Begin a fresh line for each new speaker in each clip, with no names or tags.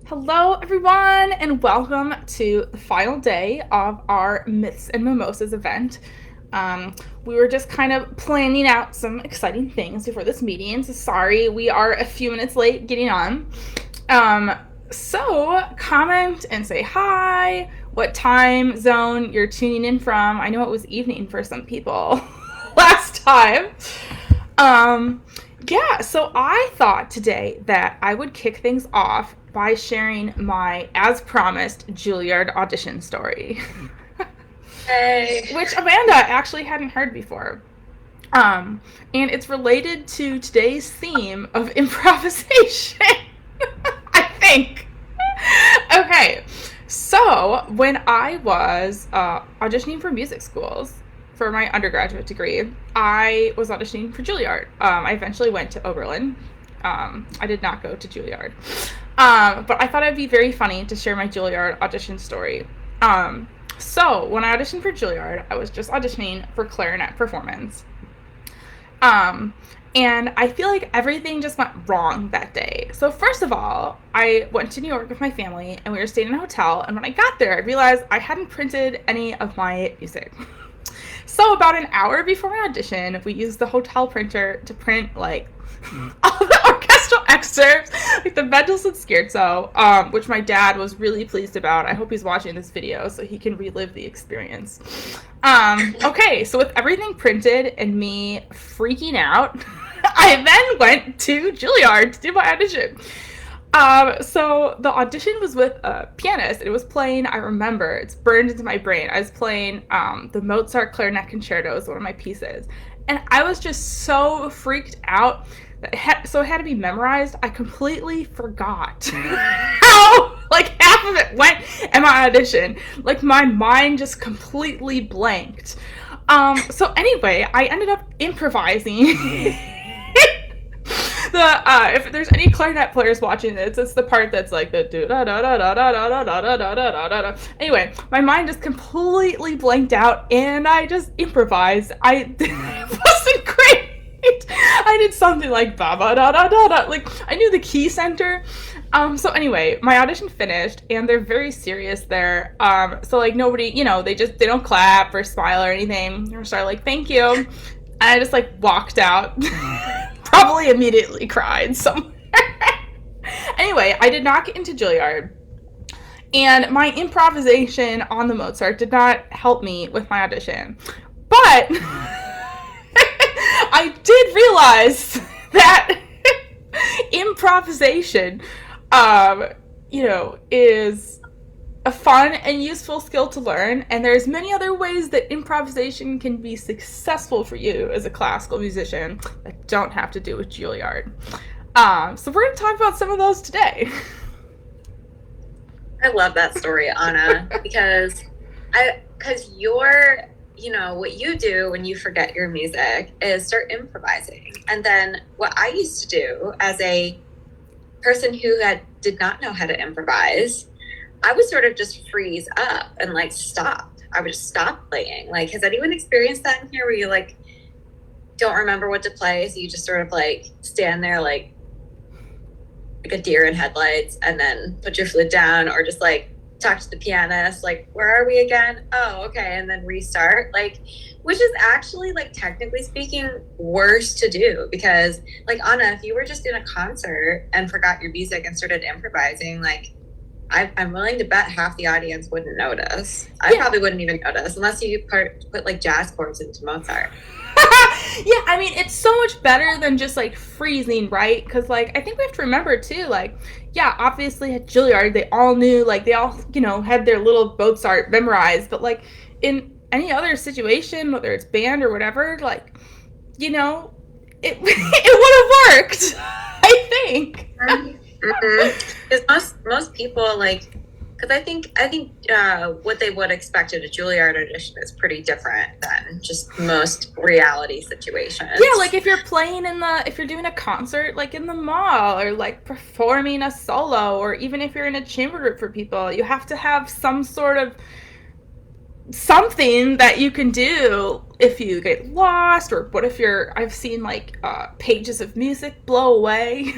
Hello, everyone, and welcome to the final day of our Myths and Mimosas event. We were just kind of planning out some exciting things before this meeting, so sorry we are a few minutes late getting on. So comment and say hi, what time zone you're tuning in from. I know it was evening for some people last time. Yeah, so I thought today that I would kick things off by sharing my, as promised, Juilliard audition story.
Hey.
Which Amanda actually hadn't heard before. And it's related to today's theme of improvisation, I think. Okay, so when I was auditioning for music schools, for my undergraduate degree, I was auditioning for Juilliard. I eventually went to Oberlin. I did not go to Juilliard. But I thought it'd be very funny to share my Juilliard audition story. So when I auditioned for Juilliard, I was just auditioning for clarinet performance. And I feel like everything just went wrong that day. So first of all, I went to New York with my family, and we were staying in a hotel. And when I got there, I realized I hadn't printed any of my music. So about an hour before my audition, we used the hotel printer to print like all the orchestral excerpts, like the Mendelssohn Scherzo, which my dad was really pleased about. I hope he's watching this video so he can relive the experience. Okay, so with everything printed and me freaking out, I then went to Juilliard to do my audition. So the audition was with a pianist, and it was playing, I remember, it's burned into my brain. I was playing the Mozart Clarinet Concerto is one of my pieces. And I was just so freaked out that so it had to be memorized. I completely forgot how, like, half of it went in my audition. Like, my mind just completely blanked. So anyway, I ended up improvising. If there's any clarinet players watching this, it's the part that's like the do da da da da da da da da da da da da. Anyway, my mind just completely blanked out, and I just improvised. It wasn't great. I did something like ba ba da da da da. Like, I knew the key center. So anyway, my audition finished, and they're very serious there. So like nobody, they don't clap or smile or anything. They start like thank you, and I just like walked out. Probably immediately cried somewhere. Anyway, I did not get into Juilliard, and my improvisation on the Mozart did not help me with my audition. But I did realize that improvisation, is a fun and useful skill to learn, and there's many other ways that improvisation can be successful for you as a classical musician that don't have to do with Juilliard. So we're going to talk about some of those today.
I love that story, Anna, because you're, what you do when you forget your music is start improvising. And then what I used to do as a person who did not know how to improvise, I would sort of just freeze up and like stop. I would just stop playing. Like, has anyone experienced that in here where you like don't remember what to play, so you just sort of like stand there like a deer in headlights and then put your flute down, or just like talk to the pianist, like, where are we again? Oh, okay, and then restart. Like, which is actually, like, technically speaking, worse to do, because like, Anna, if you were just in a concert and forgot your music and started improvising, like, I'm willing to bet half the audience wouldn't notice. I probably wouldn't even notice unless you put like jazz chords into Mozart.
Yeah, I mean, it's so much better than just like freezing, right? Because like I think we have to remember too, like, yeah, obviously at Juilliard they all knew, like they all had their little Mozart memorized, but like in any other situation, whether it's band or whatever, like it would have worked. I think.
Because most people, like, because I think what they would expect at a Juilliard audition is pretty different than just most reality situations.
Yeah, like if you're doing a concert like in the mall, or like performing a solo, or even if you're in a chamber group for people, you have to have some sort of something that you can do if you get lost, or what if I've seen like pages of music blow away.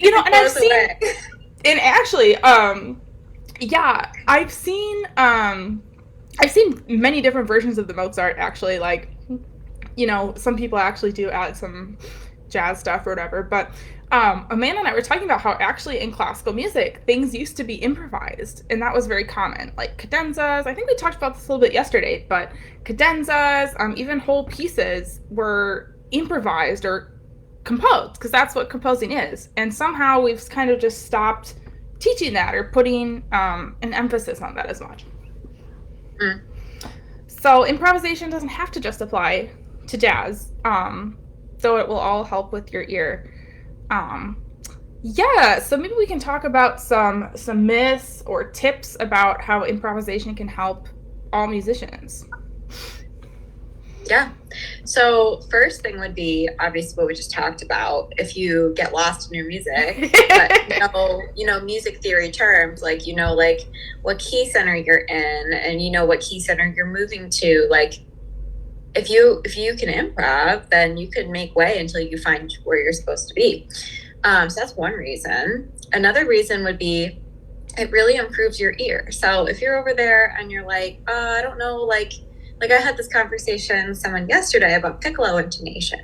And
Blows away.
and actually, yeah, I've seen many different versions of the Mozart, actually. Like, some people actually do add some jazz stuff or whatever. But Amanda and I were talking about how actually in classical music, things used to be improvised. And that was very common. Like cadenzas, I think we talked about this a little bit yesterday, but cadenzas, even whole pieces were improvised or composed, because that's what composing is. And somehow we've kind of just stopped teaching that or putting an emphasis on that as much.
Mm.
So improvisation doesn't have to just apply to jazz, though it will all help with your ear. Yeah, so maybe we can talk about some myths or tips about how improvisation can help all musicians.
Yeah. So first thing would be obviously what we just talked about. If you get lost in your music, but music theory terms, like like what key center you're in, and what key center you're moving to. Like if you can improv, then you could make way until you find where you're supposed to be. So that's one reason. Another reason would be it really improves your ear. So if you're over there and you're like, I don't know, like I had this conversation with someone yesterday about piccolo intonation,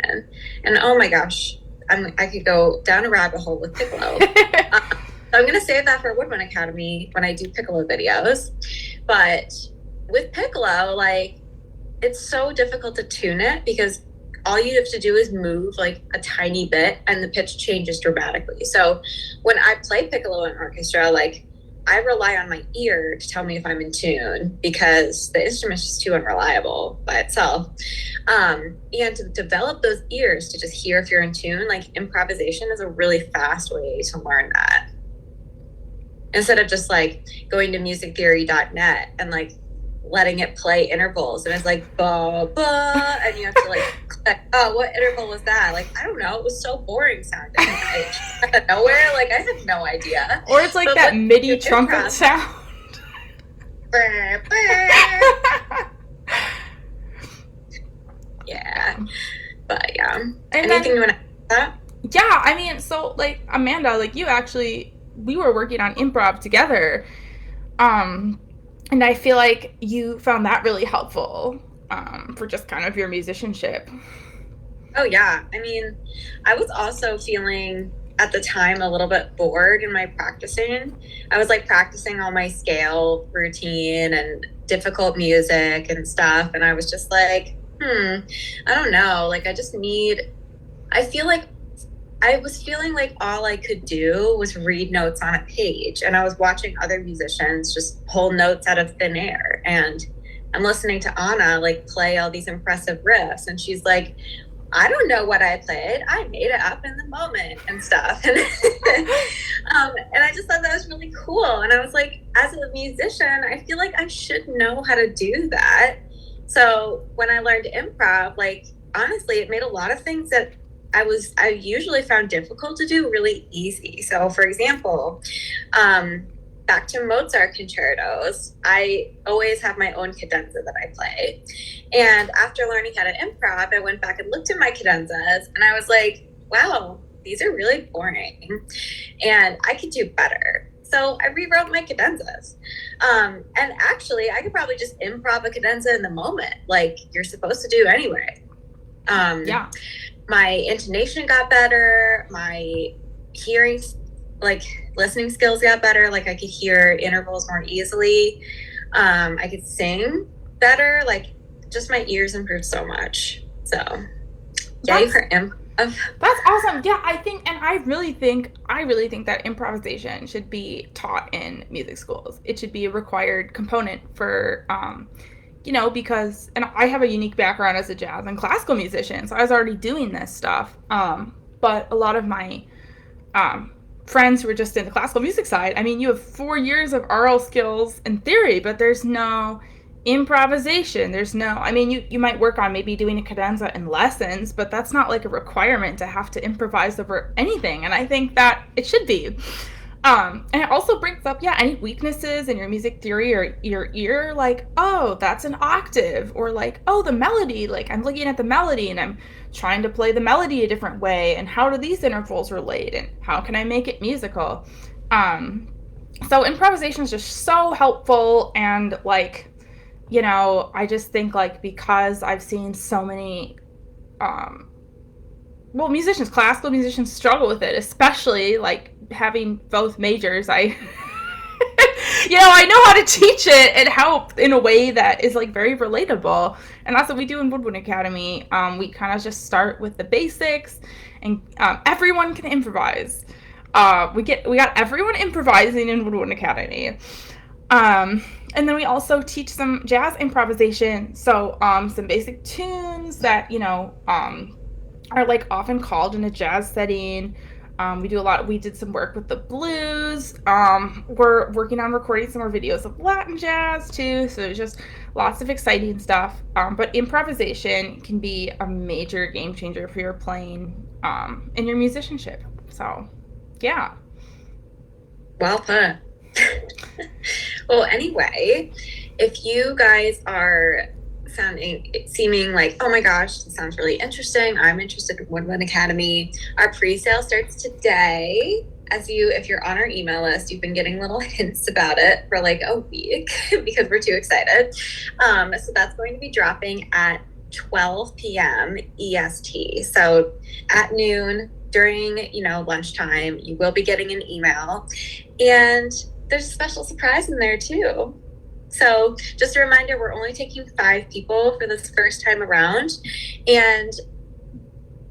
and oh my gosh, I could go down a rabbit hole with piccolo. So I'm going to save that for Woodwind Academy when I do piccolo videos. But with piccolo, like it's so difficult to tune it because all you have to do is move like a tiny bit and the pitch changes dramatically. So when I play piccolo in orchestra, like I rely on my ear to tell me if I'm in tune because the instrument's just too unreliable by itself. And to develop those ears to just hear if you're in tune, like improvisation is a really fast way to learn that. Instead of just like going to musictheory.net and like letting it play intervals and it's like ba ba and you have to like click, oh, what interval was that? Like I don't know, it was so boring sounding. Out of nowhere, like I have no idea.
Or it's like that MIDI trumpet sound.
Yeah, but yeah.
And
anything you want to add to that?
Yeah, I mean, so like Amanda, like we were working on improv together. And I feel like you found that really helpful for just kind of your musicianship.
Oh, yeah. I mean, I was also feeling at the time a little bit bored in my practicing. I was like practicing all my scale routine and difficult music and stuff. And I was just like, I don't know. Like, I feel like I was feeling like all I could do was read notes on a page, and I was watching other musicians just pull notes out of thin air, and I'm listening to Anna like play all these impressive riffs, and she's like, I don't know what I played. I made it up in the moment and stuff. And, and I just thought that was really cool. And I was like, as a musician, I feel like I should know how to do that. So when I learned improv, like, honestly, it made a lot of things that I usually found difficult to do really easy. So for example, back to Mozart concertos, I always have my own cadenza that I play. And after learning how to improv, I went back and looked at my cadenzas and I was like, wow, these are really boring and I could do better. So I rewrote my cadenzas. And actually, I could probably just improv a cadenza in the moment, like you're supposed to do anyway.
Yeah.
My intonation got better. My hearing, like listening skills got better. Like I could hear intervals more easily. I could sing better. Like just my ears improved so much. So yay for improv.
That's awesome. Yeah, I really think that improvisation should be taught in music schools. It should be a required component for because, and I have a unique background as a jazz and classical musician, so I was already doing this stuff. But a lot of my friends who were just in the classical music side, I mean, you have 4 years of aural skills and theory, but there's no improvisation. You might work on maybe doing a cadenza in lessons, but that's not like a requirement to have to improvise over anything. And I think that it should be. And it also brings up, yeah, any weaknesses in your music theory or your ear, like, oh, that's an octave, or like, oh, the melody, like I'm looking at the melody and I'm trying to play the melody a different way, and how do these intervals relate, and how can I make it musical? Um, so improvisation is just so helpful, and like, I just think like because I've seen so many um well, musicians, classical musicians struggle with it, especially like having both majors. I I know how to teach it and help in a way that is like very relatable, and that's what we do in Woodwind Academy. We kind of just start with the basics, and everyone can improvise. We got everyone improvising in Woodwind Academy. And then we also teach some jazz improvisation, so some basic tunes that are like often called in a jazz setting. We did some work with the blues. We're working on recording some more videos of Latin jazz too. So there's just lots of exciting stuff. But improvisation can be a major game changer for your playing and your musicianship. So, yeah.
Well put. Well, anyway, if you guys are seeming like, oh my gosh, this sounds really interesting, I'm interested in Woodwind Academy, our pre-sale starts today. If you're on our email list, you've been getting little hints about it for like a week because we're too excited. So that's going to be dropping at 12 p.m. EST. So at noon during, lunchtime, you will be getting an email, and there's a special surprise in there too. So just a reminder, we're only taking 5 people for this first time around. And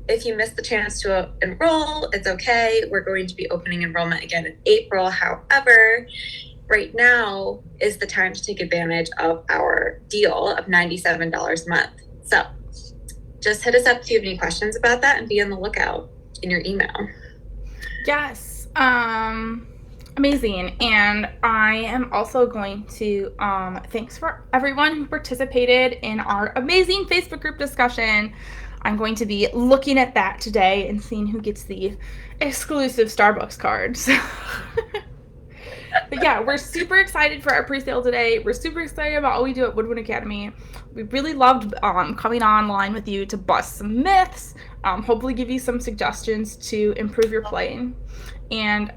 if you missed the chance to enroll, it's okay. We're going to be opening enrollment again in April. However, right now is the time to take advantage of our deal of $97 a month. So just hit us up if you have any questions about that, and be on the lookout in your email.
Yes. Amazing. And I am also going to thanks for everyone who participated in our amazing Facebook group discussion. I'm going to be looking at that today and seeing who gets the exclusive Starbucks cards. But yeah, we're super excited for our pre-sale today. We're super excited about all we do at Woodwind Academy. We really loved coming online with you to bust some myths, hopefully give you some suggestions to improve your playing, and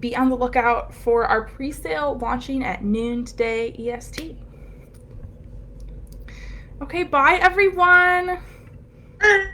be on the lookout for our pre-sale launching at noon today EST. Okay, bye everyone.
Bye.